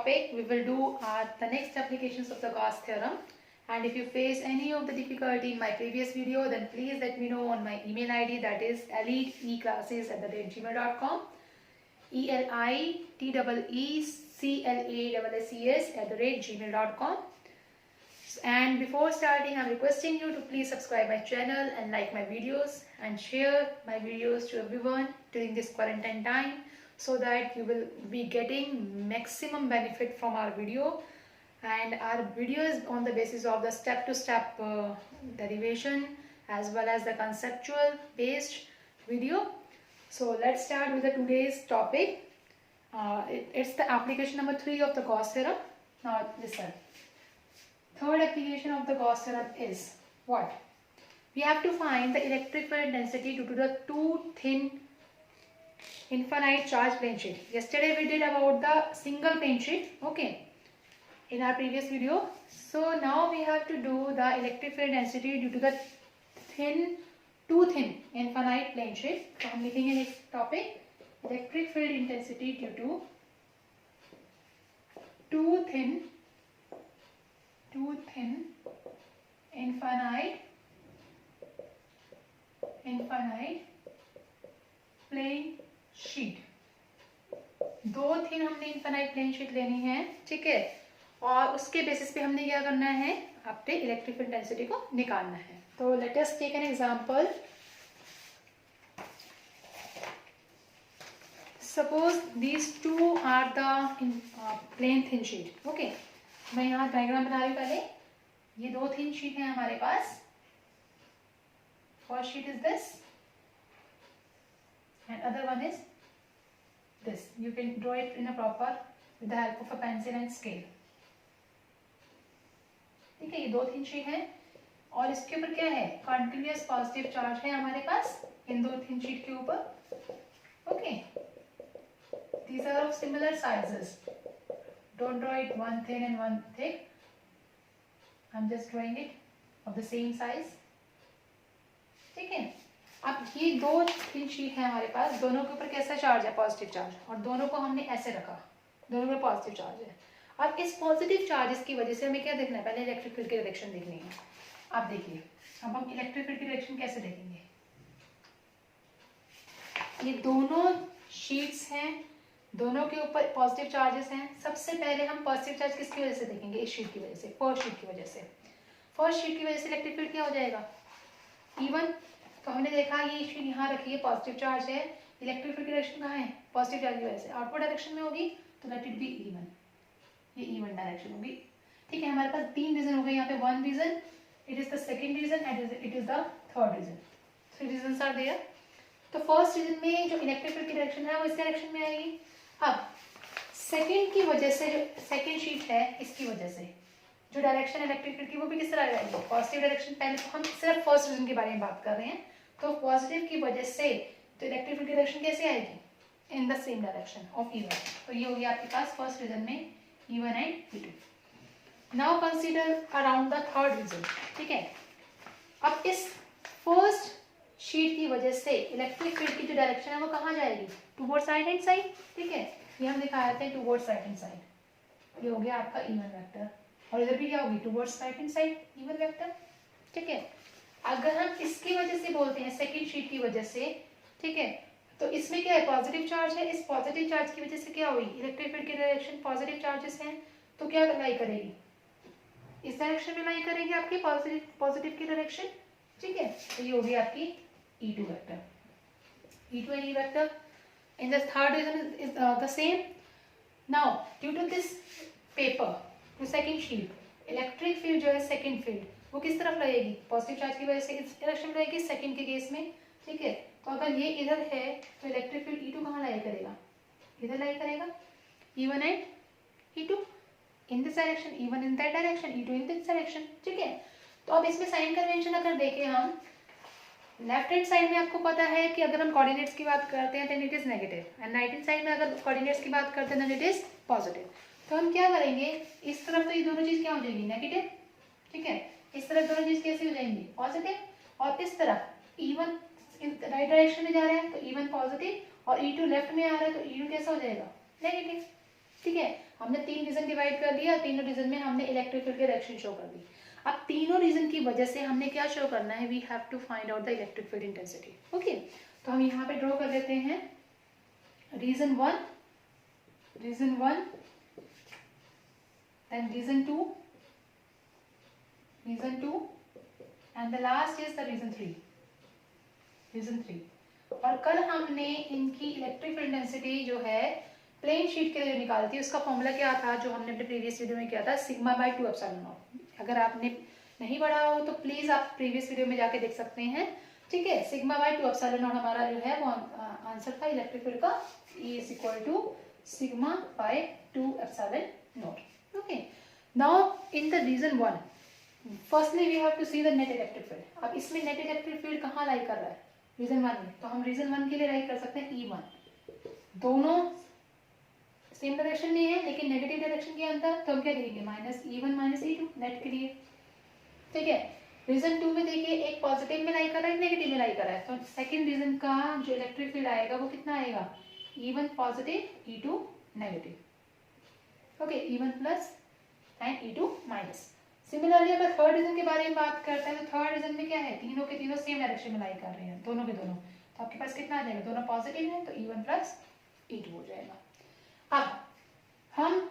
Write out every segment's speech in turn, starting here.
topic, we will do the next applications of the Gauss theorem. And if you face any of the difficulty in my previous video, then please let me know on my email ID, that is eliteclasses@gmail.com, eliteclasses@gmail.com. And before starting, I'm requesting you to please subscribe my channel and like my videos and share my videos to everyone during this quarantine time, so that you will be getting maximum benefit from our video. And our video is on the basis of the step-to-step derivation as well as the conceptual based video. So let's start with the today's topic. It's the application number 3 of the Gauss theorem. Now listen. Third application of the Gauss theorem is what? We have to find the electric field density due to the too thin infinite charge plane sheet. Yesterday we did about the single plane sheet, okay, in our previous video. So now we have to do the electric field density due to the too thin infinite plane sheet. So I'm making a next topic, electric field intensity due to too thin infinite plane sheet. दो thin हमने infinite plane sheet लेनी है, ठीक है, और उसके basis पे हमने क्या करना है, अपने इलेक्ट्रिक फील्ड डेंसिटी को निकालना है. तो let us take an example. Suppose these two are the plane thin sheet. Okay, मैं यहाँ डायग्राम बना रही हूँ. पहले ये दो थिन शीट है हमारे पास. First sheet is this and other one is this. You can draw it in a proper with the help of a pencil and scale. ठीक है, ये दो थिन शीट है और इसके ऊपर क्या है, कंटिन्यूअस पॉजिटिव चार्ज है हमारे पास इन दो थिन शीट के ऊपर. Okay, these are of similar sizes. Don't draw it one thin and one thick. I'm just drawing it of the same size. ठीक है. अब ये दो थिन शीट है हमारे पास, दोनों के ऊपर कैसा चार्ज है, पॉजिटिव चार्ज, और दोनों को हमने ऐसे रखा, दोनों में पॉजिटिव चार्ज है. अब इस पॉजिटिव चार्जेस की वजह से हमें क्या देखना है, पहले इलेक्ट्रिक फील्ड की डायरेक्शन देखनी है. आप देखिए, अब हम इलेक्ट्रिक फील्ड की डायरेक्शन कैसे देखेंगे. ये दोनों शीट्स हैं, दोनों के ऊपर पॉजिटिव चार्जेस हैं. सबसे पहले हम पॉजिटिव चार्ज किसकी वजह से देखेंगे, इस शीट की वजह से, फर्स्ट शीट की वजह से. फर्स्ट शीट की वजह से इलेक्ट्रिक फील्ड क्या हो जाएगा, E1. तो हमने देखा ये शीट यहाँ रखी है, पॉजिटिव चार्ज है, इलेक्ट्रिक फील्ड की डायरेक्शन कहाँ है, पॉजिटिव चार्ज की वजह से आउटवर्ड डायरेक्शन में होगी, तो लेट इट बी E1. ये E1 डायरेक्शन होगी. ठीक है, हमारे पास तीन रीजन हो गए यहाँ पे. One region, it is the second region and it is the third region. Three regions are there. तो फर्स्ट रीजन में जो इलेक्ट्रिक फील्ड की डायरेक्शन है वो इस डायरेक्शन में आएगी. अब सेकंड की वजह से, जो सेकंड शीट है इसकी वजह से जो डायरेक्शन इलेक्ट्रिक फील्ड की वो भी किस तरह आएगी, पॉजिटिव डायरेक्शन. पहले तो हम सिर्फ फर्स्ट रीजन के बारे में बात कर रहे हैं. तो पॉजिटिव की वजह से तो इलेक्ट्रिक फील्ड की डायरेक्शन कैसे आएगी, in the same direction of E1. तो ये हो गया आपके पास फर्स्ट रीजन में E1 and E2. Now consider around the third region. ठीक है, अब इस फर्स्ट शीट की वजह से इलेक्ट्रिक फील्ड की जो डायरेक्शन है वो कहाँ जाएगी, टुवर्ड्स राइट हैंड साइड. ठीक है, ये हम दिखाए थे टुवर्ड्स राइट हैंड साइड. ये हो गया आपका E1 वेक्टर, और इधर भी क्या होगी, towards right hand side E1 vector. ठीक है, अगर हम इसकी वजह से बोलते हैं, सेकंड शीट की वजह से, ठीक है, तो इसमें क्या है, पॉजिटिव चार्ज है. इस पॉजिटिव चार्ज की वजह से क्या हुई, इलेक्ट्रिक फील्ड की डायरेक्शन पॉजिटिव चार्जेस हैं, तो क्या लाई करेगी, इस डायरेक्शन में लाई करेगी आपकी पॉजिटिव की डायरेक्शन. ठीक है, तो ये होगी आपकी E2 vector. E2 and E vector in the third region is the same. Now due to this paper, to second sheet, electric field जो है सेकंड फील्ड वो किस तरफ लगेगी, पॉजिटिव चार्ज की वजह से इस डायरेक्शन में रहेगी सेकंड के केस में. ठीक है, तो अगर ये इधर है तो इलेक्ट्रिक फील्ड E2 कहाँ लाई करेगा, इधर लाई करेगा. E1 and E2 in this direction, E1 in that direction, E2 in this direction. ठीक है, तो अब इसमें साइन कन्वेंशन अगर देखें हम, लेफ्ट हैंड साइड में आपको पता है कि अगर हम कोऑर्डिनेट्स की बात करते हैं then it is negative, and right hand side में अगर कोऑर्डिनेट्स की बात करते हैं देन इट इज पॉजिटिव. तो हम क्या करेंगे, इस तरफ तो ये दोनों चीज क्या हो जाएगी, नेगेटिव. ठीक है, इस तरफ दोनों चीज कैसी हो जाएंगी, पॉजिटिव. और इस तरफ E1 राइट डायरेक्शन में जा रहा है तो E1 पॉजिटिव, और E2 लेफ्ट में आ रहा है तो E2 कैसा हो जाएगा, नेगेटिव. ठीक है, हमने 3 रीजन डिवाइड कर दिया, तीनों रीजन में हमने इलेक्ट्रिक फील्ड की डायरेक्शन शो कर दी। अब तीनों रीजन की वजह से हमने क्या शो करना है, we have to find out the electric field intensity. Okay, तो हम यहाँ पे ड्रॉ कर लेते हैं region 1, region 1, then reason 2, reason 2, and the last is the reason 3, reason 3। और कल हमने इनकी इलेक्ट्रिक फील्ड डेंसिटी जो है प्लेन शीट के लिए निकाली थी, उसका फॉर्मूला क्या था जो हमने अपने प्रीवियस वीडियो में किया था, सिग्मा बाय 2 एप्सिलॉन नॉट। अगर आपने नहीं पढ़ा हो तो प्लीज आप प्रीवियस वीडियो में जाके देख सकते हैं। ठीक है, सिग्मा बाय 2 एप्सिलॉन नॉट हमारा जो है वो आंसर था इलेक्ट्रिक फील्ड का, E is equal to sigma by 2 epsilon naught. Okay, now in the reason 1, firstly we have to see the net electric field। अब इसमें net electric field कहाँ lie कर रहा है, रीजन 1 में, तो हम रीजन 1 के लिए राइट कर सकते हैं E1। दोनों सेम डायरेक्शन में है लेकिन नेगेटिव डायरेक्शन के अंदर, तो हम क्या करेंगे minus E1 minus E2 net के लिए। ठीक है, रीजन 2 में देखिए एक पॉजिटिव में लाई कर रहा है, नेगेटिव में लाई कर रहा है, तो सेकंड रीजन का जो इलेक्ट्रिक फील्ड आएगा वो कितना आएगा, E1 positive E2 negative. Okay, E1 plus and E2 minus. Similarly अगर थर्ड रीजन के बारे में बात करते हैं तो थर्ड रीजन में क्या है, तीनों के तीनों सेम डायरेक्शन में लाई कर रहे हैं, दोनों के दोनों, तो आपके पास कितना आ जाएगा, दोनों पॉजिटिव है तो E1 प्लस E2 हो जाएगा। अब हम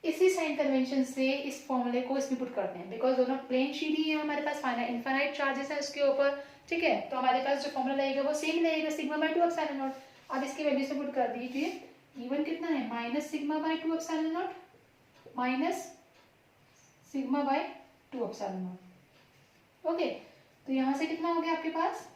इसी साइन कन्वेंशन से इस फॉर्मूले को इसमें पुट करते हैं, बिकॉज दोनों प्लेन शीट ही है हमारे पास, फाइनाइट इनफाइनाइट चार्जेस है उसके ऊपर। ठीक है, तो हमारे पास जो फॉर्मूला लगेगा वो सेम लगेगा, सिग्मा बाय 2 एप्सिलॉन नॉट। अब इसकी वैल्यू से पुट कर दीजिए, E1 कितना है minus sigma by 2 epsilon not minus sigma by 2 epsilon naught. Okay, तो यहाँ से कितना हो गया आपके पास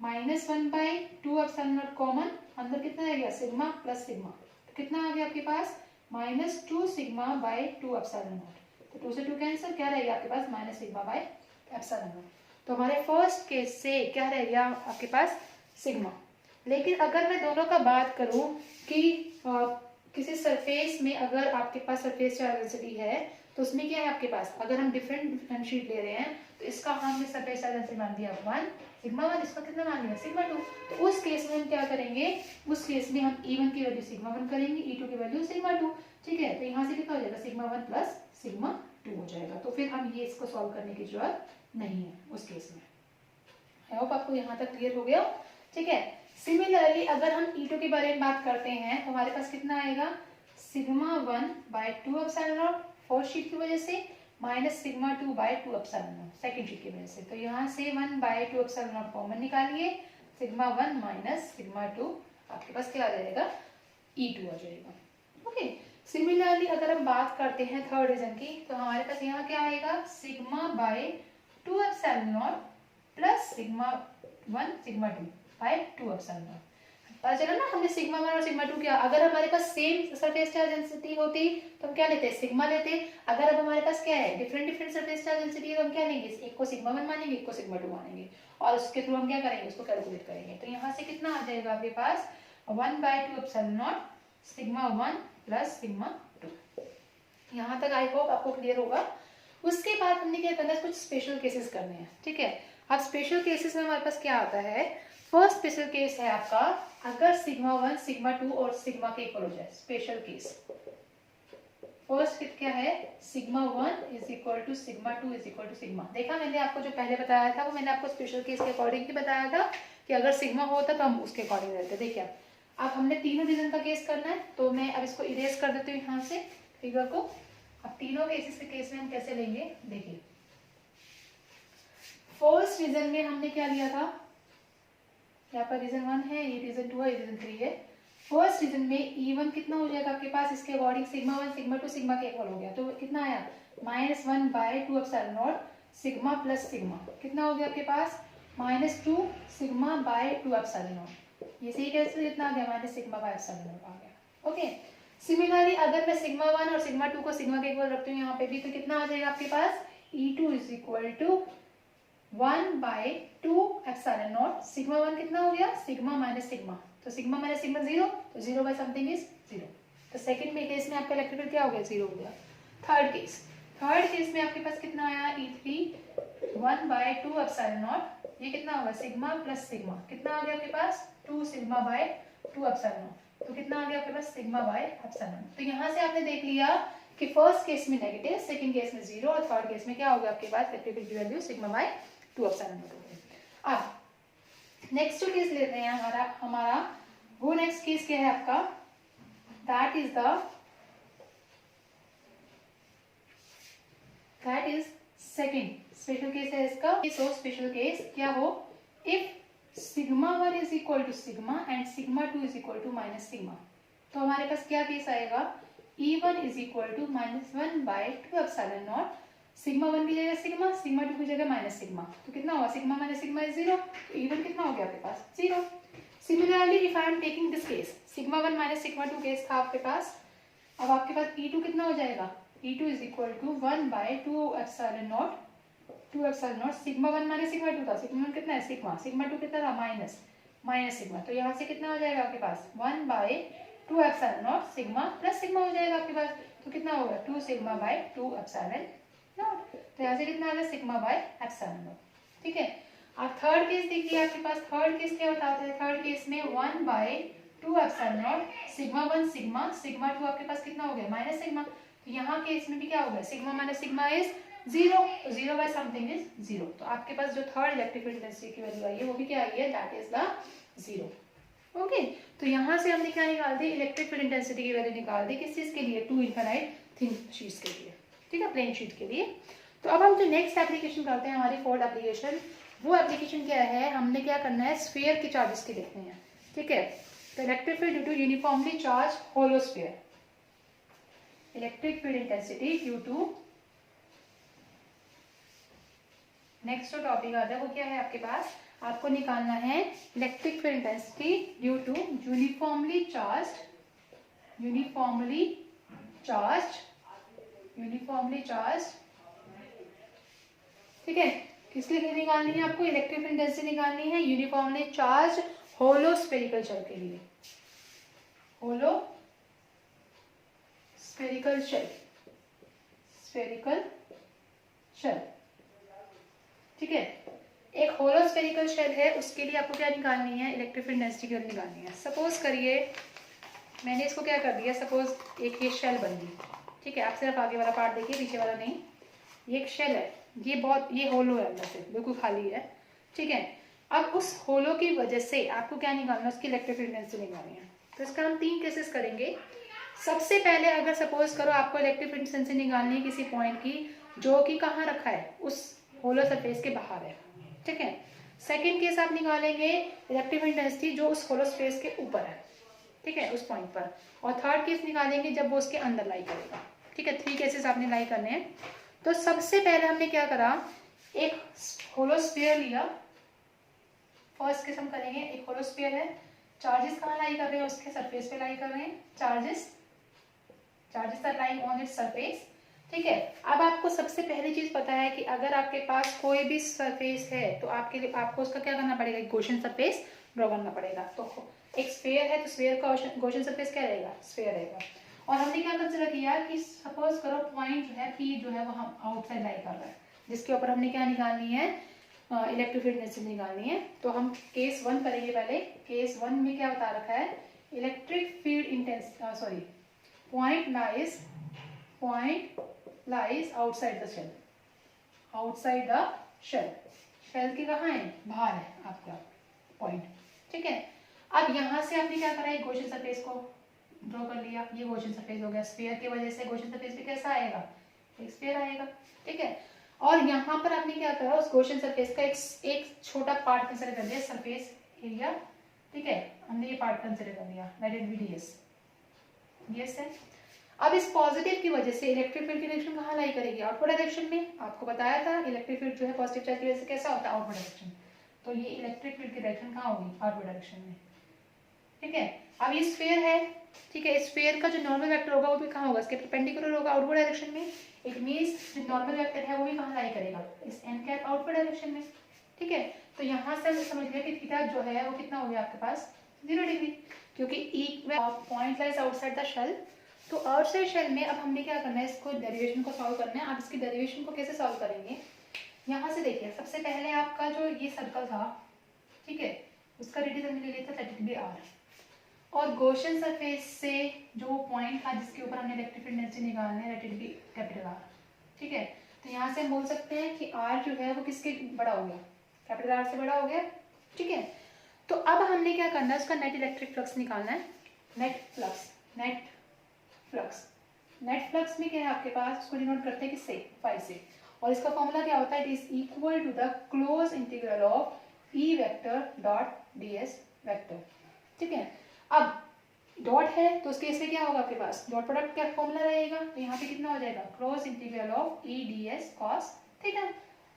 -1 बाय 2 एप्सिलॉन नॉट कॉमन, अंदर कितना रह गया सिग्मा प्लस सिग्मा, तो कितना आ गया आपके पास -2 सिग्मा बाय 2 एप्सिलॉन नॉट। तो 2 से 2 कैंसिल, क्या रहेगा आपके पास minus sigma by epsilon naught. तो हमारे फर्स्ट केस से क्या रह गया आपके पास सिग्मा। लेकिन अगर मैं दोनों का बात करूं कि किसी सरफेस में अगर आपके पास सरफेस चार्ज डेंसिटी है तो उसमें क्या है आपके पास, अगर हम डिफरेंट शीट ले रहे हैं तो इसका हमने सरफेस चार्ज डेंसिटी मान दिया 1 सिग्मा 1, इसका कितना मान लिया सिग्मा 2। तो उस केस में हम क्या करेंगे, उस केस में हम E1 की वैल्यू सिग्मा 1 करेंगे, E2 की वैल्यू सिग्मा 2। ठीक है, तो यहाँ से कितना हो जाएगा सिग्मा 1 प्लस सिग्मा 2 हो जाएगा। तो फिर हम ये इसको सॉल्व करने की जरूरत नहीं है उस केस में। आई होप आपको यहाँ तक क्लियर हो गया। ठीक है, सिमिलरली अगर हम E2 के बारे में बात करते हैं तो हमारे पास कितना आएगा sigma 1 by 2 epsilon naught first sheet की वजह से, minus sigma 2 by 2 epsilon naught second sheet की वजह से। तो यहाँ से 1 बाय 2 एप्सिलॉन नॉट कॉमन निकालिए, सिग्मा 1 माइनस सिग्मा 2 आपके पास क्या आ जाएगा E2 आ जाएगा। ओके, सिमिलरली अगर हम बात करते हैं थर्ड रीजन की तो हमारे पास यहाँ क्या आएगा sigma by 2 epsilon naught plus sigma 1 sigma 2 by 2 epsilon naught. पता चला ना हमने सिग्मा 1 और सिग्मा 2 किया। अगर हमारे पास सेम सरफेस चार्ज डेंसिटी होती तो हम क्या लेते सिग्मा लेते। अगर अब हमारे पास क्या है डिफरेंट सरफेस चार्ज डेंसिटी है तो हम क्या लेंगे, एक को सिग्मा 1 मानेंगे एक को सिग्मा 2 मानेंगे और उसके थ्रू हम क्या करेंगे उसको कैलकुलेट करेंगे। तो यहाँ से कितना आ जाएगा आपके पास 1 by 2 epsilon naught sigma 1 plus sigma 2। यहाँ तक आई होप आपको क्लियर होगा। उसके बाद हमने क्या करना है, कुछ स्पेशल केसेस करने हैं। ठीक है, अब स्पेशल केसेस में हमारे पास क्या आता है, फर्स्ट स्पेशल केस है आपका अगर सिग्मा 1 सिग्मा 2 और सिग्मा के इक्वल हो जाए। स्पेशल केस फर्स्ट क्या है sigma 1 is equal to sigma 2 is equal to sigma. देखा मैंने आपको जो पहले बताया था वो मैंने आपको स्पेशल केस के अकॉर्डिंग ही बताया था कि अगर सिग्मा होता तो हम उसके अकॉर्डिंग रहते। देखिए अब हमने तीनों रीजन का केस करना है तो मैं अब इसको इरेज कर देती हूँ यहाँ से फिगर को। अब तीनों केसेस के केस में हम कैसे लेंगे देखिए, फर्स्ट रीजन में हमने क्या लिया था, यहाँ पर रीजन 1 है, ये रीजन 2 है, ये रीजन 3 है। फर्स्ट रीजन में E1 कितना हो जाएगा आपके पास, इसके अकॉर्डिंग सिग्मा 1 सिग्मा 2 सिग्मा के इक्वल हो गया तो कितना आया -1 by 2 epsilon naught sigma plus sigma कितना हो गया आपके पास -2 सिग्मा बाय 2 एप्सिलॉन नॉट। ये सही कैसे कितना आ गया minus sigma by epsilon naught आ गया। ओके, सिमिलरली अगर मैं सिग्मा 1 और सिग्मा 2 को सिग्मा के इक्वल रखती हूँ यहाँ पे भी तो कितना आ जाएगा आपके पास E2 is equal to 1 by 2 epsilon naught sigma 1 कितना हो गया सिग्मा माइनस सिग्मा, तो सिग्मा माइनस सिग्मा 0 तो 0 बाय समथिंग इज 0। तो सेकंड में केस में आपका इलेक्ट्रिक फील्ड क्या हो गया 0 हो गया। थर्ड केस में आपके पास कितना आया E3 1 बाय 2 एप्सिलॉन नॉट, ये कितना होगा सिग्मा प्लस सिग्मा कितना आ गया आपके पास 2 सिग्मा बाय 2 एप्सिलॉन नॉट। तो कितना आ गया आपके पास सिग्मा बाय एप्सिलॉन। तो यहाँ से आपने देख लिया कि फर्स्ट केस में नेगेटिव, सेकंड केस में 0 और थर्ड केस में क्या होगा आपके पास इलेक्ट्रिक फील्ड की value sigma by 2 epsilon not होगी। अब नेक्स्ट जो केस लेते हैं हमारा वो नेक्स्ट केस क्या है आपका, that is second special case है इसका। सो स्पेशल केस क्या हो, if sigma 1 is equal to sigma and sigma 2 is equal to minus sigma, तो हमारे पास क्या केस आएगा, E1 is equal to -1 by 2 epsilon naught, sigma 1 की जगह सिग्मा, सिग्मा 2 की जगह माइनस सिग्मा, तो कितना होगा सिग्मा माइनस सिग्मा इज 0, तो E1 कितना हो गया आपके पास 0। Similarly if I am taking this case, sigma 1 minus sigma 2 case था आपके पास, अब आपके पास E2 कितना हो जाएगा, E2 is equal to 1 by 2 epsilon naught, 2 epsilon naught, sigma 1 minus sigma 2 था, सिग्मा 1 कितना है सिग्मा, सिग्मा 2 कितना था माइनस सिग्मा, तो यहाँ से कितना हो जाएगा आपके पास 1 by 2 epsilon naught sigma plus sigma हो जाएगा आपके पास, तो कितना होगा 2 सिग्मा बाय 2 एप्सिलॉन नॉट, तो यहाँ से कितना आ गया सिग्मा बाय एप्सिलॉन नॉट। ठीक है, अब थर्ड केस देखिए आपके पास, थर्ड केस क्या बताते हैं, थर्ड केस में 1 by 2 epsilon naught sigma 1 sigma, sigma 2 आपके पास कितना हो गया माइनस सिग्मा, तो यहाँ केस में भी क्या होगा sigma minus sigma is 0, 0 by something is 0, तो आपके पास जो थर्ड इलेक्ट्रिक फील्ड इंटेंसिटी की वैल्यू आई है वो भी क्या आई है, दैट इज द 0। ओके, तो यहाँ से हमने क्या निकाल दी, इलेक्ट्रिक फील्ड इंटेंसिटी की वैल्यू निकाल दी, किस चीज के लिए, टू इनफाइनाइट थिन शीट्स के लिए, ठीक है, प्लेन शीट के लिए। तो अब हम जो नेक्स्ट एप्लीकेशन करते हैं हमारी फोर्थ एप्लीकेशन, वो एप्लीकेशन क्या है, हमने क्या करना है, स्फीयर के चार्जेस के देखने हैं। ठीक है, तो electric field due to uniformly charge hollow sphere, electric field intensity due to, next जो टॉपिक आता है वो क्या है आपके पास, आपको निकालना है electric field intensity due to uniformly charge, ठीक है, किस लिए निकालनी है आपको, इलेक्ट्रिक फील्ड इंटेंसिटी निकालनी है uniformly charge hollow spherical shell के लिए, होलो स्फेरिकल शेल, ठीक है, एक होलो स्फेरिकल शेल है, उसके लिए आपको क्या निकालनी है, इलेक्ट्रिक फील्ड इंटेंसिटी की वैल्यू निकालनी है। सपोज करिए मैंने इसको क्या कर दिया, सपोज एक ये शेल बन गई, ठीक है, आप सिर्फ आगे वाला पार्ट देखिए, पीछे वाला नहीं, ये एक शेल है, ये होलो है, अंदर से बिल्कुल खाली है। ठीक है, अब उस होलो की वजह से आपको क्या निकालना है, उसकी इलेक्ट्रिक फील्ड इंटेंसिटी निकालनी है। तो इसका हम 3 केसेस करेंगे। सबसे पहले अगर सपोज करो आपको इलेक्ट्रिक फील्ड इंटेंसिटी निकालनी है किसी पॉइंट की जो कि कहाँ रखा है, उस होलो सरफेस के बाहर है। ठीक है, सेकेंड केस आप निकालेंगे इलेक्ट्रिक फील्ड इंटेंसिटी जो उस होलो स्पेस के ऊपर है, ठीक है, उस पॉइंट पर, और थर्ड केस निकालेंगे जब वो उसके अंदर लाई करेगा। ठीक है, 3 केसेस आपने लाई करने हैं। तो सबसे पहले हमने क्या करा, एक होलो स्फीयर लिया, फर्स्ट केस हम करेंगे, एक होलो स्फीयर है, चार्जेस कहाँ लाई कर रहे हैं, उसके सरफेस पे लाई कर रहे हैं, charges are lying on its surface. ठीक है, अब आपको सबसे पहली चीज पता है कि अगर आपके पास कोई भी सरफेस है तो आपको उसका क्या करना पड़ेगा, एक गॉसियन सरफेस ड्रॉ करना पड़ेगा। तो एक स्फीयर है तो स्फीयर का गॉसियन सरफेस क्या रहेगा, स्फीयर रहेगा। और हमने क्या कंसिडर किया कि सपोज करो पॉइंट जो है P जो है वो हम आउटसाइड लाई कर रहा है, जिसके ऊपर हमने क्या निकालनी है, इलेक्ट्रिक फील्ड इंटेंसिटी निकालनी है। तो हम केस 1 करेंगे पहले। केस 1 में क्या बता रखा है, electric field intensity point lies outside the shell, shell के कहाँ है, बाहर है आपका पॉइंट। ठीक है, अब यहाँ से आपने क्या करा, एक गॉसियन सरफेस को ड्रॉ कर लिया, ये गॉसियन सरफेस हो गया, स्फीयर की वजह से गॉसियन सरफेस पे कैसा आएगा, एक स्फीयर आएगा। ठीक है, और यहाँ पर आपने क्या करा, उस गॉसियन सरफेस का एक छोटा पार्ट कंसिडर कर लिया, सरफेस एरिया। ठीक है, हमने ये पार्ट कंसिडर कर लिया, let it be ds, yes है। अब इस पॉजिटिव की वजह से इलेक्ट्रिक फील्ड की डायरेक्शन कहाँ लाई करेगी, आउटवर्ड डायरेक्शन में। आपको बताया था इलेक्ट्रिक फील्ड जो है पॉजिटिव चार्ज की वजह से कैसा होता है, आउटवर्ड डायरेक्शन। तो ये इलेक्ट्रिक फील्ड की डायरेक्शन कहाँ होगी, आउटवर्ड डायरेक्शन में। ठीक है, अब ये स्फीयर है, ठीक है, स्फीयर का जो नॉर्मल वेक्टर होगा वो भी कहाँ होगा, इसके परपेंडिकुलर होगा, आउटवर्ड डायरेक्शन में। इट मींस जो नॉर्मल वेक्टर है वो भी कहाँ लाई करेगा, इस n कैप आउटवर्ड डायरेक्शन में। ठीक है, तो यहाँ से हम समझ लिया कि थीटा जो है वो कितना हो गया आपके पास 0 डिग्री, क्योंकि point lies outside the shell. तो आउटसाइड शेल में अब हमने क्या करना है, इसको डेरिवेशन को सॉल्व करना है। आप इसकी डेरिवेशन को कैसे सॉल्व करेंगे, यहाँ से देखिए, सबसे पहले आपका जो ये सर्कल था, ठीक है, उसका रेडियस हमने ले लिया था 30 डिग्री r, और गॉसियन सरफेस से जो पॉइंट था जिसके ऊपर हमने इलेक्ट्रिक फील्ड एनर्जी निकालना है, let it be capital R. ठीक है, तो यहाँ से हम बोल सकते हैं कि आर जो है वो किसके बड़ा हो गया, कैपिटल आर से बड़ा हो गया। ठीक है, तो अब हमने क्या करना है, उसका नेट इलेक्ट्रिक फ्लक्स निकालना है। नेट फ्लक्स नेट फ्लक्स में क्या है आपके पास, उसको डिनोट करते हैं किससे, फाई से, और इसका फॉर्मूला क्या होता है, it is equal to the close integral of E vector dot D S vector. ठीक है, अब डॉट है तो उसके इसमें क्या होगा आपके पास, डॉट प्रोडक्ट क्या फॉर्मूला रहेगा, तो यहाँ पे कितना हो जाएगा, close integral of E D S cos theta.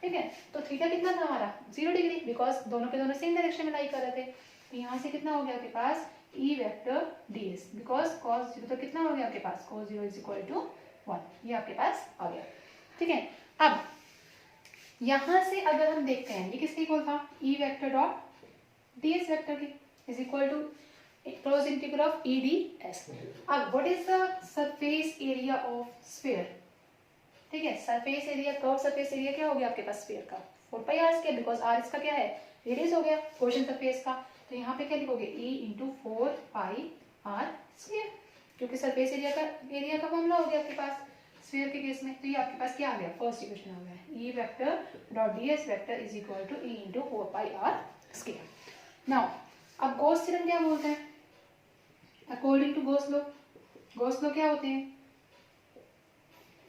ठीक है, तो थीटा कितना था हमारा 0 डिग्री, बिकॉज दोनों के दोनों सेम डायरेक्शन में लाई कर रहे थे। तो यहाँ से कितना हो गया आपके पास E vector d S, because cos 0 तो कितना हो गया आपके पास, कॉस 0 इज इक्वल टू 1, ये आपके पास आ गया। ठीक है, अब यहाँ से अगर हम देखते हैं ये किसके इक्वल था, E vector dot D S vector की is equal to close integral of E D S। अब what is the surface area of sphere? ठीक है, surface area, curve surface area क्या हो गया आपके पास स्फीयर का 4 pi R square, because are इसका क्या है, रेडियस हो गया क्वेश्चन सरफेस का। तो यहाँ पे क्या लिखोगे, E into 4 pi R square, क्योंकि सरफेस एरिया का फॉर्मूला हो गया आपके पास स्फीयर के केस में। तो ये आपके पास क्या आ गया, फर्स्ट इक्वेशन आ गया, E vector dot D S vector is equal to E into 4 pi R square. Now अब गॉस थ्योरम क्या बोलते हैं, अकॉर्डिंग टू गॉस लॉ क्या होते हैं,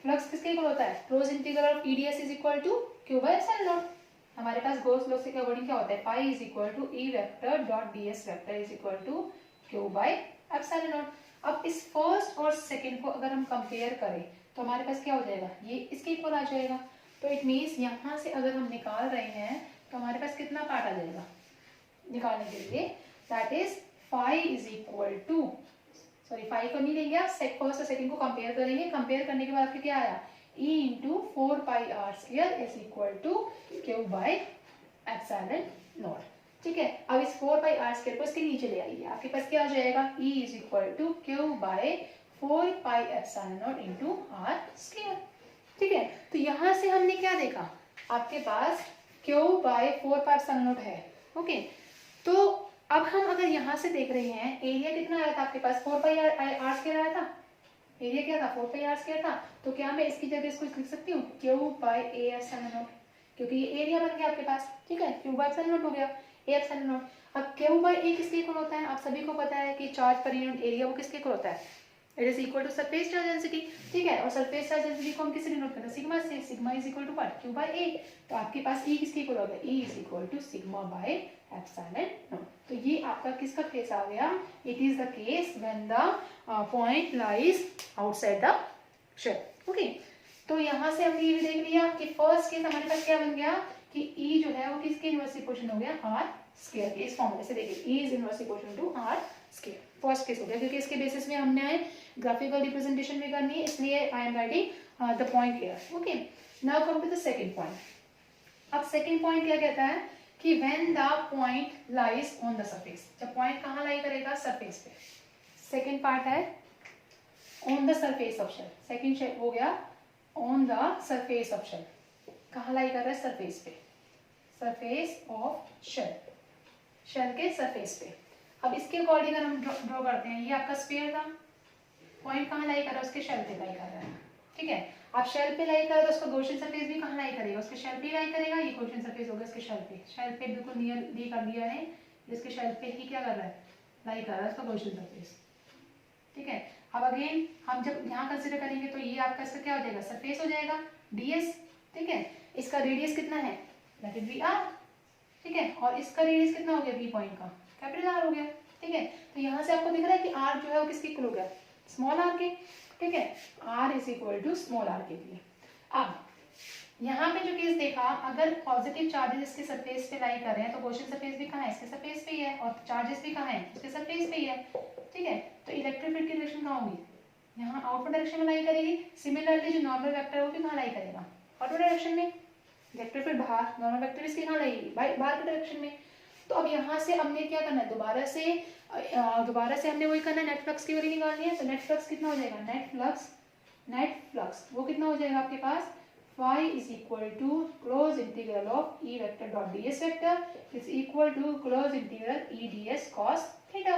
फ्लक्स किसके इक्वल होता है, close integral of EDS is equal to Q by epsilon naught. हमारे पास गॉस लॉ से अकॉर्डिंग क्या होता है, pi is equal to E vector dot DS vector is equal to Q by epsilon naught. अब इस फर्स्ट और second को अगर हम कंपेयर करें तो हमारे पास क्या हो जाएगा, ये इसके इक्वल आ जाएगा। तो इट मीन्स यहाँ से अगर हम निकाल रहे हैं तो हमारे पास कितना पार्ट आ जाएगा निकालने के लिए, that is phi is equal to, sorry phi को नहीं लेंगे आप, फर्स्ट और सेकंड को कंपेयर करेंगे, कंपेयर करने के बाद आपके क्या आया, E into 4 pi R square is equal to Q by epsilon naught. ठीक है, अब इस 4 पाई आर स्क्वायर को इसके नीचे ले आइए, आपके पास क्या आ जाएगा, E is equal to Q by 4 pi epsilon naught into R square. ठीक है, तो यहाँ से हमने क्या देखा, आपके पास Q by 4 pi epsilon naught है। ओके, तो अब हम अगर यहाँ से देख रहे हैं एरिया कितना आया था आपके पास, 4 पाई आर स्क्वायर आया था, एरिया क्या था 4 पाई आर स्क्वायर था। तो क्या मैं इसकी जगह इसको लिख सकती हूँ Q by A epsilon naught, क्योंकि ये एरिया बन गया आपके पास। ठीक है, क्यू बाय एप्सिलॉन नॉट हो गया ए एप्सिलॉन नॉट। अब क्यू बाय ए किसके इक्वल होता है, आप सभी को पता है कि चार्ज पर यूनिट एरिया वो किसके इक्वल होता है, it is equal to surface charge density. ठीक है, और सरफेस चार्ज डेंसिटी को हम किससे डिनोट करते हैं, सिग्मा से, sigma is equal to what, Q by A. तो आपके पास E किसके इक्वल हो गया, E is equal to sigma by epsilon naught. तो ये आपका किसका केस आ गया, it is the case when the point lies outside the shell. Okay, तो यहाँ से हमने ये भी देख लिया कि फर्स्ट केस हमारे पास क्या बन गया कि E जो है वो किसके इनवर्स इक्वेशन हो गया, आर स्क्वायर के। इस फॉर्मूले से देखिए E is inverse equation to R square, first case हो गया, क्योंकि इसके बेसिस में हमने ग्राफिकल रिप्रेजेंटेशन भी करनी है, इसलिए I am writing the point here. Okay, now come to the second point. अब सेकंड पॉइंट क्या कहता है कि when the point lies on the surface, जब पॉइंट कहाँ लाई करेगा, सरफेस पे। सेकंड पार्ट है on the surface of shell, second shell हो गया on the surface of shell, कहाँ लाई कर रहा है, सरफेस पे, सरफेस ऑफ शेल, शेल के सरफेस पे। अब इसके अकॉर्डिंग अगर हम ड्रॉ करते हैं, ये आपका स्फीयर था, पॉइंट कहाँ लाई कर रहा है, उसके शेल पे लाई कर रहा है। ठीक है, आप शेल पे लाई कर रहे हो तो उसका गॉसियन सरफेस भी कहाँ लाई करेगा, उसके शेल पे लाई करेगा। ये गॉसियन सरफेस होगा इसके शेल पे बिल्कुल नियर ली कर दिया है, इसके शेल पे ही क्या कर रहा है, लाई कर रहा है उसका गॉसियन सरफेस। ठीक है, अब अगेन हम जब यहाँ कंसीडर करेंगे तो ये आपका इसका क्या हो जाएगा, सरफेस हो जाएगा ds। ठीक है, इसका रेडियस कितना है, लेट इट बी r। ठीक है, और इसका रेडियस कितना हो गया बी पॉइंट का, कैपिटल R हो गया। ठीक है, तो यहाँ से आपको दिख रहा है कि r जो है वो किसके इक्वल हो गया, स्मॉल r के। ठीक है, r is equal to small r के लिए। अब यहाँ पे जो केस देखा, अगर पॉजिटिव चार्जेस इसके सरफेस पे लाई कर रहे हैं तो गॉसियन सरफेस भी कहाँ है, इसके सरफेस पे ही है, और चार्जेस भी कहाँ है, इसके सरफेस पे ही है। ठीक है, तो इलेक्ट्रिक फील्ड की डायरेक्शन कहाँ होगी, यहाँ आउटवर्ड डायरेक्शन में लाई करेगी। सिमिलरली जो नॉर्मल वेक्टर है वो भी कहाँ लाई करेगा, आउटवर्ड डायरेक्शन में। इलेक्ट्रिक फील्ड बाहर, नॉर्मल वेक्टर इसके कहाँ लाएगी, बाहर की डायरेक्शन में। तो अब यहाँ से हमने क्या करना है, दोबारा से हमने वही करना है, नेट फ्लक्स की वैल्यू निकालनी है। तो नेट फ्लक्स कितना हो जाएगा, नेट फ्लक्स वो कितना हो जाएगा आपके पास, phi is equal to close integral of E vector dot ds vector is equal to close integral E ds cos theta।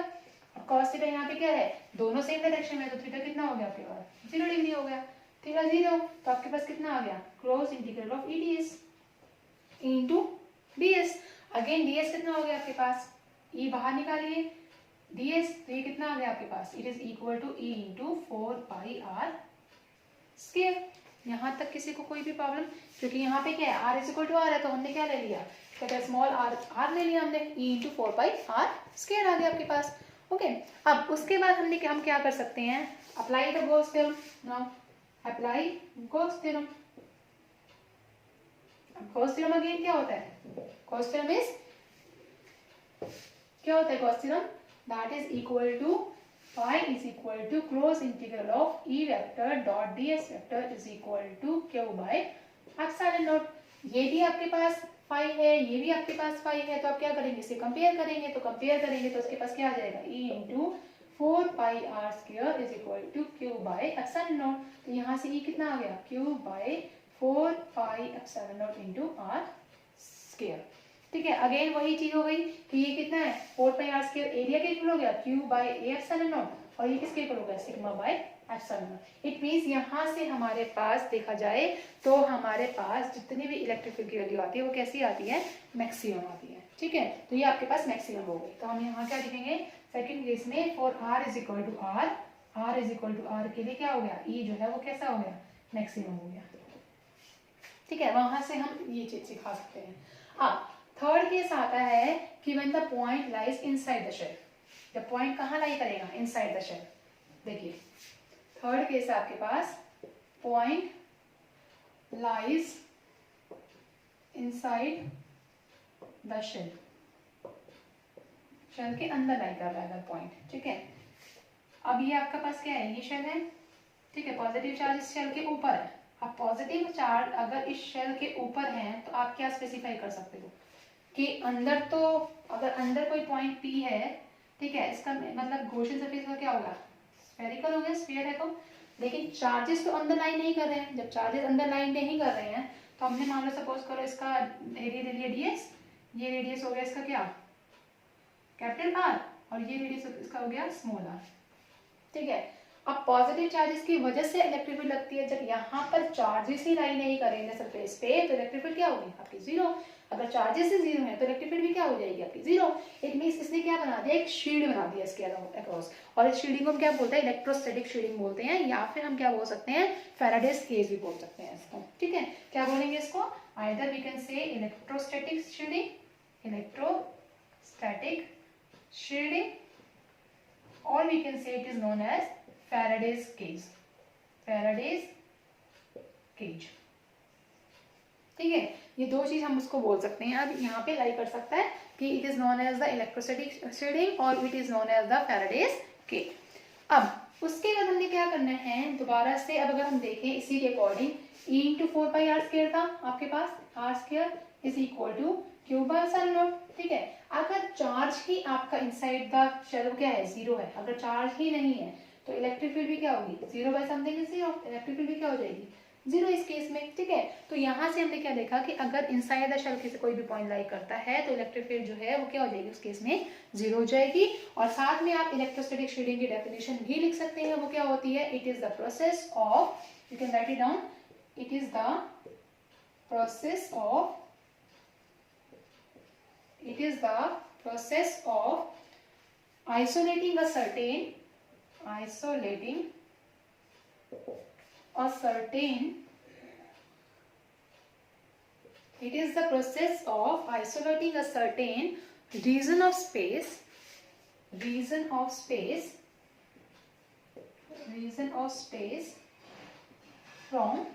और cos थीटा यहाँ पे क्या है, दोनों सेम डायरेक्शन में, तो थीटा कितना हो गया आपके पास 0 डिग्री हो गया, थीटा 0, तो आपके पास कितना आ गया cross integral of E D S into D S. Again D S कितना हो गया आपके पास, ई बाहर निकालिए, डी एस, तो ये कितना आ गया आपके पास, it is equal to E into 4 pi R square. यहाँ तक किसी को कोई भी प्रॉब्लम, क्योंकि यहाँ पे क्या है R is equal to R है, तो हमने क्या ले लिया, क्या स्मॉल आर, आर ले लिया हमने, E into 4 pi R square आ गया आपके पास। ओके, अब उसके बाद हम क्या कर सकते हैं, apply the Gauss theorem. Now apply Gauss theorem. Gauss theorem again क्या होता है, गॉस थ्योरम इज क्या होता है, Gauss theorem that is equal to phi is equal to close integral of E vector dot ds vector is equal to q by epsilon naught। ये भी आपके पास phi है, ये भी आपके पास phi है, तो आप क्या करेंगे, इसे कंपेयर करेंगे, तो कंपेयर करेंगे तो उसके पास क्या आ जाएगा, E into 4 pi R square is equal to q by epsilon naught. तो यहाँ से E कितना आ गया, q by 4 pi epsilon naught into R square. ठीक है, अगेन वही चीज हो गई कि ये कितना है 4 पाई आर स्क्वायर, एरिया के इक्वल हो गया q by a epsilon naught, और ये किसके इक्वल हो गया sigma by epsilon naught. It means यहाँ से हमारे पास देखा जाए तो हमारे पास जितनी भी इलेक्ट्रिक फील्ड की वैल्यू आती है वो कैसी आती है, मैक्सिमम आती है। ठीक है, तो ये आपके पास मैक्सिमम हो गई। तो हम यहाँ क्या लिखेंगे, सेकंड केस में for r is equal to r is equal to r के लिए क्या हो गया, e जो है वो कैसा हो गया, मैक्सिमम हो गया। ठीक है, वहां से हम ये चीज सिखा सकते हैं। अब थर्ड केस आता है कि when the point lies inside the shell, जब पॉइंट कहाँ लाई करेगा, इनसाइड द शेल। देखिए थर्ड केस है आपके पास, point lies inside the shell, shell के अंदर लाई कर रहा है अगर पॉइंट। ठीक है, अब ये आपका पास क्या है, ये शेल है। ठीक है, पॉजिटिव चार्ज इस शेल के ऊपर है। अब पॉजिटिव चार्ज अगर इस शेल के ऊपर है तो आप क्या स्पेसिफाई कर सकते हो कि अंदर, तो अगर अंदर कोई पॉइंट P है, ठीक है, इसका मतलब गॉसियन सरफेस का क्या होगा, स्फेरिकल हो गया, स्फीयर है तो, लेकिन चार्जेस तो अंदर लाइन नहीं कर रहे हैं। जब चार्जेस अंदर लाइन नहीं कर रहे हैं तो हमने मान लो सपोज करो इसका एरिया ले लिया ds, ये रेडियस हो गया इसका क्या कैपिटल R, और ये रेडियस इसका हो गया स्मॉल r। ठीक है, अब पॉजिटिव चार्जेस की वजह से इलेक्ट्रिक फील्ड लगती है। जब यहाँ पर चार्जेस ही लाई नहीं करेंगे सरफेस पे तो इलेक्ट्रिक फील्ड क्या होगी आपकी जीरो। अगर चार्जेस ही जीरो है तो इलेक्ट्रिक फील्ड भी क्या हो जाएगी आपकी जीरो। इट मींस इसने क्या बना दिया, एक शील्ड बना दिया इसके अक्रॉस, और इस शील्डिंग को हम क्या बोलते हैं, इलेक्ट्रोस्टैटिक शील्डिंग बोलते हैं, या फिर हम क्या बोल सकते हैं, फैराडेज केज भी बोल सकते हैं इसको। ठीक है, क्या बोलेंगे इसको, either we can say electrostatic shielding, electrostatic shielding, or we can say it is known as Faraday's cage, Faraday's cage। ठीक है, ये दो चीज हम उसको बोल सकते हैं। अब यहाँ पे लाई कर सकता है कि it is known as the electrostatic shielding और it is known as the Faraday's cage। अब उसके बाद हमने क्या करना है, दोबारा से अब अगर हम देखें इसी के according, E into 4 pi R square था आपके पास, R square is equal to Q by epsilon naught. ठीक है, अगर चार्ज ही आपका इनसाइड द शेल क्या है, जीरो है, अगर चार्ज ही नहीं है तो इलेक्ट्रिक फील्ड भी क्या होगी, zero by something is zero, electric field भी क्या हो जाएगी, जीरो इस केस में। ठीक है, तो यहाँ से हमने क्या देखा कि अगर इनसाइड द शेल किसी कोई भी पॉइंट लाई करता है तो इलेक्ट्रिक फील्ड जो है वो क्या हो जाएगी, उस केस में जीरो हो जाएगी। और साथ में आप इलेक्ट्रोस्टैटिक शील्डिंग की डेफिनेशन भी लिख सकते हैं, वो क्या होती है, it is the process of, you can write it down, it is the process of, it is the process of isolating a certain it is the process of isolating a certain region of space from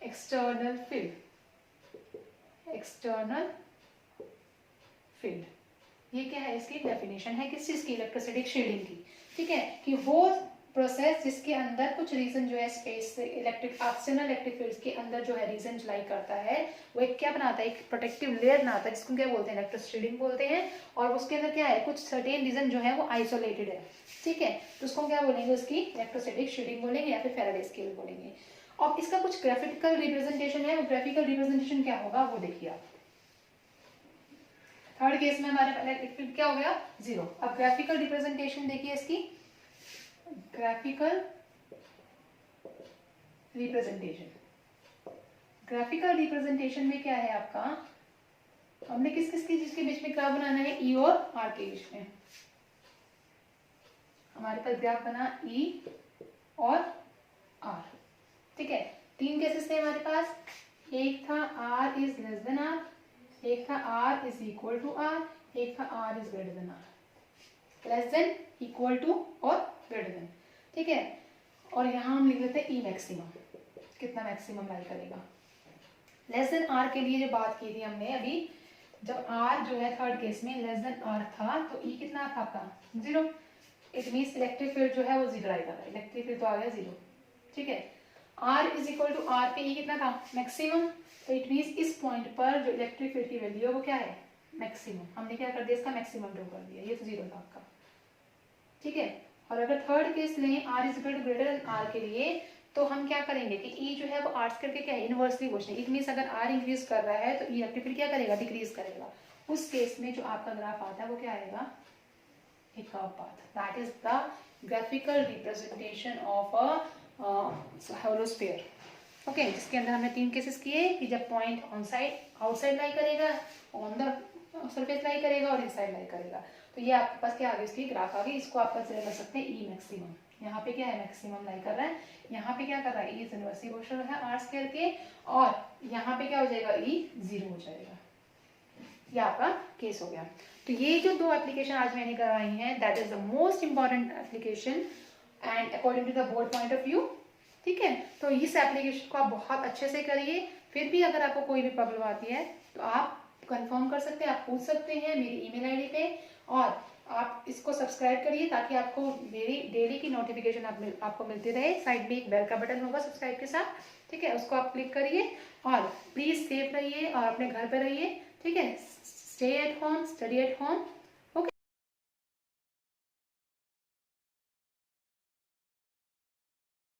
external field। ये क्या है, इसकी definition है किस चीज की, electrostatic shielding की। ठीक है, कि वो प्रोसेस जिसके अंदर कुछ रीजन जो है स्पेस से इलेक्ट्रिक एक्सटर्नल इलेक्ट्रिक फील्ड्स के अंदर जो है रीजन लाई करता है, वो एक क्या बनाता है, एक प्रोटेक्टिव लेयर बनाता है, जिसको क्या बोलते हैं, इलेक्ट्रोस्टैटिक बोलते हैं। और उसके अंदर क्या है, कुछ सर्टेन रीजन जो है वो आइसोलेटेड है। ठीक है, तो उसको क्या बोलेंगे, उसकी इलेक्ट्रोस्टैटिक शील्डिंग बोलेंगे या फिर फैराडेज केज बोलेंगे। और इसका कुछ ग्राफिकल रिप्रेजेंटेशन है, वो ग्राफिकल रिप्रेजेंटेशन क्या होगा वो देखिए आप। थर्ड केस में हमारे पास इलेक्ट्रिक फील्ड क्या हो गया, 0। अब ग्राफिकल रिप्रेजेंटेशन देखिए इसकी, ग्राफिकल रिप्रेजेंटेशन में क्या है आपका, हमने किस किस के बीच में ग्राफ बनाना है, ई और आर के बीच में। हमारे पास ग्राफ बना ई और आर, ठीक है। 3 केसेस थे हमारे पास, एक था r is less than r, एक था r is equal to r, एक था r is greater than r, less than, equal to और ग्रेटर देन, ठीक है। और यहाँ हम लिख लेते हैं ई मैक्सिमम, कितना मैक्सिमम लाई करेगा। लेस देन r के लिए जो बात की थी हमने अभी, जब r जो है थर्ड केस में लेस देन r था तो e कितना था आपका, 0। इट मीन्स इलेक्ट्रिक फील्ड जो है वो 0 आएगा, इलेक्ट्रिक फील्ड तो आ गया 0, ठीक है। r is equal to r पे e कितना था, मैक्सिमम। तो इट मीन्स इस पॉइंट पर जो इलेक्ट्रिक फील्ड की वैल्यू है वो क्या है, मैक्सिमम। हमने क्या कर दिया, इसका मैक्सिमम ड्रॉ कर दिया, ये तो 0 था आपका, ठीक है। और अगर थर्ड केस लें r is equal to greater than r के लिए, तो हम क्या करेंगे कि e जो है वो r करके क्या है, इनवर्सली क्वेश्चन। इट मीन्स अगर r इंक्रीज कर रहा है तो e इलेक्ट्रिक फील्ड क्या करेगा, डिक्रीज करेगा। उस केस में जो आपका ग्राफ आता है वो क्या आएगा, एक curve path. That is the graphical representation of a hollow sphere, okay. जिसके अंदर हमने 3 केसेस किए कि जब point on side, outside lie करेगा, ऑन द सरफेस लाई करेगा और इनसाइड लाई करेगा। तो ये आपके पास क्या आ गई, इसकी ग्राफ आ गई। इसको आप कंसीडर कर सकते हैं ई मैक्सिमम। यहाँ पे क्या है, मैक्सिमम लाई कर रहा है, यहाँ पे क्या कर रहा है, ई इनवर्सली क्वेश्चन है आर स्क्वायर के, और यहाँ पे क्या हो जाएगा, ई 0 हो जाएगा। ये आपका केस हो गया। तो ये जो 2 एप्लीकेशन आज मैंने करवाई हैं, that is the most important application and according to the board point of view, ठीक है। तो इस एप्लीकेशन को आप बहुत अच्छे से करिए। फिर भी अगर आपको कोई भी प्रॉब्लम आती है तो आप कंफर्म कर सकते हैं, आप पूछ सकते हैं मेरी ईमेल आईडी पे, और आप इसको सब्सक्राइब करिए ताकि आपको मेरी डेली की नोटिफिकेशन आपको मिलती रहे। साइड में एक बेल का बटन होगा सब्सक्राइब के साथ, ठीक है, उसको आप क्लिक करिए। और प्लीज सेफ रहिए और अपने घर पे रहिए, ठीक है। Stay at home, study at home.